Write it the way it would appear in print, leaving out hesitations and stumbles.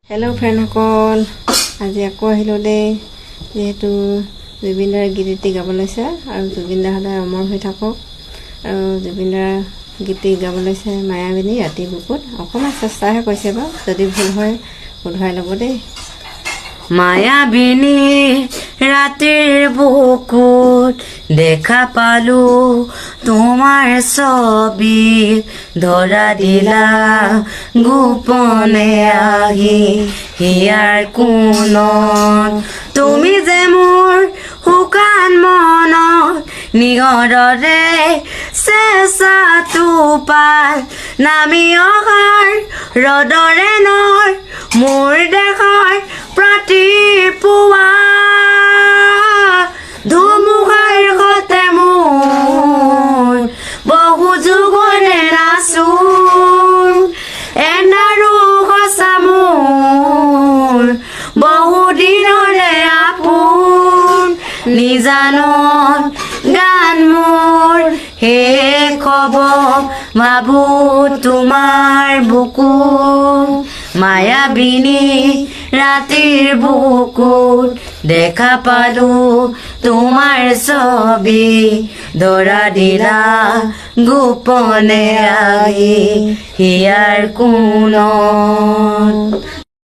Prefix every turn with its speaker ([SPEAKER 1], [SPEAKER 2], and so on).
[SPEAKER 1] Hello' ফ্ৰেণ্ডসকল, আজি আকৌ আহিলোঁ দেই। যিহেতু জুবিনদাৰ গীত এটি গাব লৈছে আৰু জুবিনদা সদায় অমৰ হৈ থাকক। আৰু জুবিনদাৰ গীতটি গাব লৈছে মায়াবিনী ৰাতিৰ বুকুত। অকণমান চেষ্টাহে কৰিছে বাৰু, যদি ভুল হয় শুধৰাই ল'ব দেই।
[SPEAKER 2] মায়াবিনী ৰাতিৰ বুকুত দেখা পালো তোমাৰ ছবি, ধৰা দিলা গোপনে আহি হিয়াৰ কোণত। তুমি যে মোৰ শুকান মনত নিয়ৰৰে চেঁচা টোপাল নামি অহাৰ ৰদৰে নৰ মোৰ দেশৰ প্ৰতিপুৱা ধুমুহাৰ সতে মোৰ বহু যুগৰে নাচোন এনাৰো সঁচা মোৰ বহু দিনৰে আপোন নিজানত গান মোৰ শেষ হ'ব ভাবো তোমাৰ বুকু। মায়াবিনী ৰাতিৰ বুকুত দেখা পালো তোমাৰ ছবি, ধৰা দিলা গোপনে আহি হিয়াৰ কোণত।